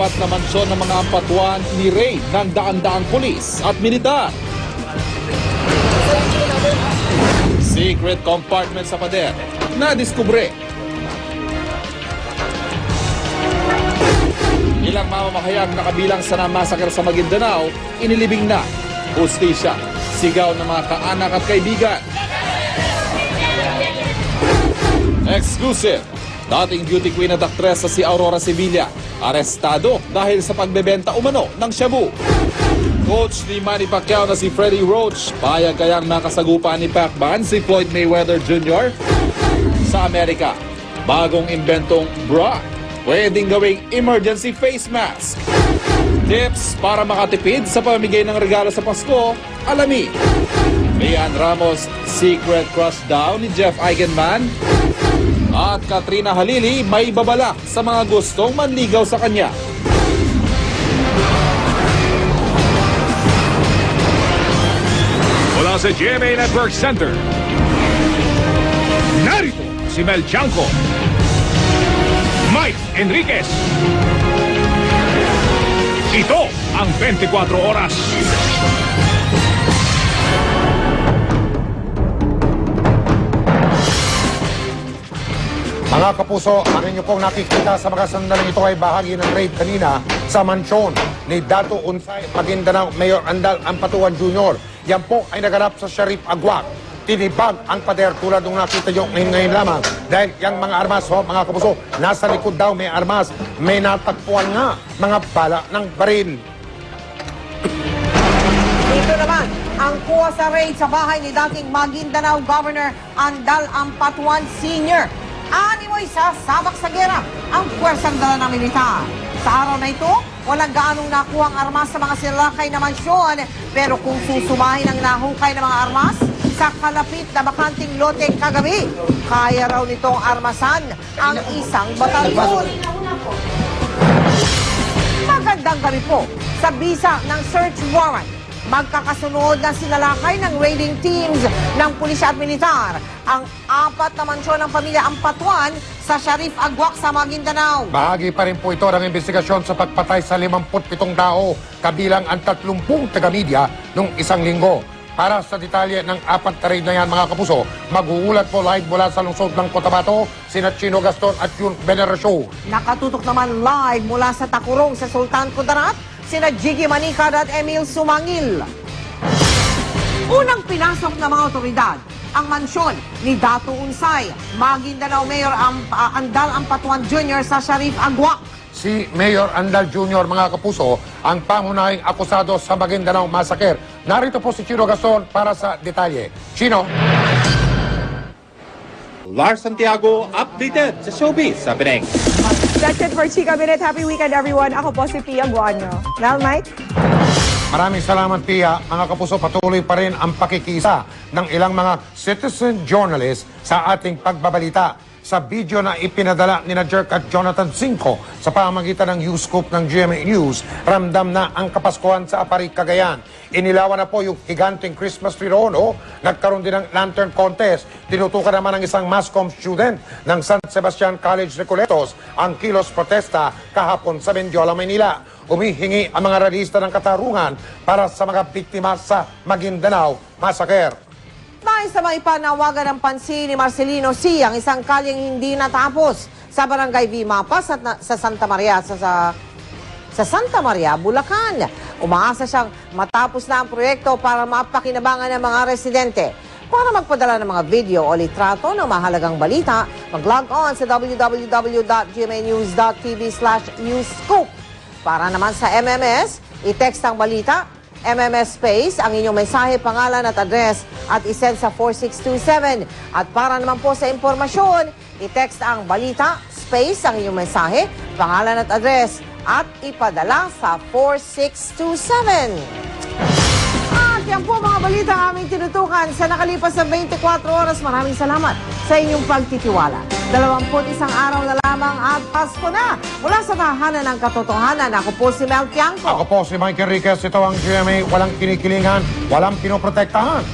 Apat na mansyon ng mga ampatuan ni Ray ng daan-daang pulis at militar. Secret compartment sa pader na diskubre. Ilang mamamahayag na kabilang sa namasaker sa Maguindanao, inilibing na. Hustisya, sigaw ng mga kaanak at kaibigan. Exclusive, dating beauty queen at aktres sa si Aurora Sevilla, arestado dahil sa pagbebenta umano ng shabu. Coach ni Manny Pacquiao na si Freddie Roach, payag kayang makasagupa ni Pacman si Floyd Mayweather Jr. sa Amerika. Bagong inventong bra, pwedeng gawing emergency face mask. Tips para makatipid sa pamimigay ng regalo sa Pasko, alamin. Rian Ramos, secret crush daw ni Jeff Eigenman. At Katrina Halili may babala sa mga gustong manligaw sa kanya. Mula sa GMA Network Center, narito si Mel Chanco, Mike Enriquez. Ito ang 24 Oras. Mga kapuso, ang inyo pong nakikita sa mga sandaling ito ay bahagi ng raid kanina sa mansyon ni Dato Unsay Maguindanao Mayor Andal Ampatuan Jr. Yan po ay naganap sa Sharif Agwak. Tinibag ang pader tulad ng nakita nyo ngayon lamang. Dahil yung mga armas, mga kapuso, nasa likod daw may armas. May natagpuan nga mga bala ng baril. Dito naman, ang kuha sa raid sa bahay ni dating Maguindanao Governor Andal Ampatuan Sr. Animoy sasabak sa gera ang puwersang dala ng militar. Sa araw na ito, walang gaanong nakuhang armas sa mga sinalakay na mansyon. Pero kung susumahin ang nahukay ng mga armas sa kalapit na bakanting lote kagabi, kaya raw nitong armasan ang isang batalyon. Magandang gabi po. Sa bisa ng search warrant, magkakasunod na sinalakay ng raiding teams ng pulisya at militar ang apat na mansyon ng pamilya Ampatuan sa Sharif Agwak sa Maguindanao. Bahagi pa rin po ito ng investigasyon sa pagpatay sa 57 tao, kabilang ang 30 taga-media noong isang linggo. Para sa detalye ng apat na raid na yan, mga kapuso, mag-uulat po live mula sa lungsod ng Cotabato, sina Chino Gaston at Jun Veneracio. Nakatutok naman live mula sa Takurong sa Sultan Kudarat, sina Jiggy Manicad at Emil Sumangil. Unang pinasok ng mga otoridad ang mansyon ni Dato Unsay Maguindanao Mayor Andal Ampatuan Jr. sa Sharif Agwak. Si Mayor Andal Jr., mga kapuso, ang pangunahing akusado sa Maguindanao Massacre. Narito po si Chino Gaston para sa detalye. Chino? Lars Santiago, updated sa showbiz sa Penang. That's it for Chika Minute. Happy weekend, everyone. Ako po si Pia Guanyo. Mel, Mike? Maraming salamat, Pia. Mga kapuso, patuloy pa rin ang pakikisa ng ilang mga citizen journalists sa ating pagbabalita. Sa video na ipinadala ni Jerk at Jonathan Cinco sa pamamagitan ng U-Scoop ng GMA News, ramdam na ang Kapaskuhan sa Aparig, Cagayan. Inilawan na po yung higanting Christmas tree roon. Nagkaroon din ng lantern contest. Tinutukan naman ng isang mass comm student ng San Sebastian College Recoletos ang kilos protesta kahapon sa Mendiola, Maynila. Umihingi ang mga ralista ng katarungan para sa mga biktima sa Maguindanao Massacre. Nais na maipanawagan ng pansin ni Marcelino C. ang isang kalyeng hindi natapos sa Barangay V. Mapas at sa Santa Maria, sa Santa Maria, Bulacan. Umaasa siyang matapos na ang proyekto para mapakinabangan ng mga residente. Para magpadala ng mga video o litrato ng mahalagang balita, mag-log on sa www.gmanews.tv/newsscoop. Para naman sa MMS, i-text ang balita, MMS space, ang inyong mensahe, pangalan at address at isend sa 4627. At para naman po sa impormasyon, i-text ang balita, space, ang inyong mensahe, pangalan at address at ipadala sa 4627. At yan po mga balita aming tinutukan sa nakalipas sa 24 oras. Maraming salamat sa inyong pagtitiwala. 21 araw na lamang at Pasko na. Mula sa tahanan ng katotohanan, ako po si Mel Tiangco. Ako po si Mike Enriquez. Ito ang GMA. Walang kinikilingan, walang pinoprotektahan.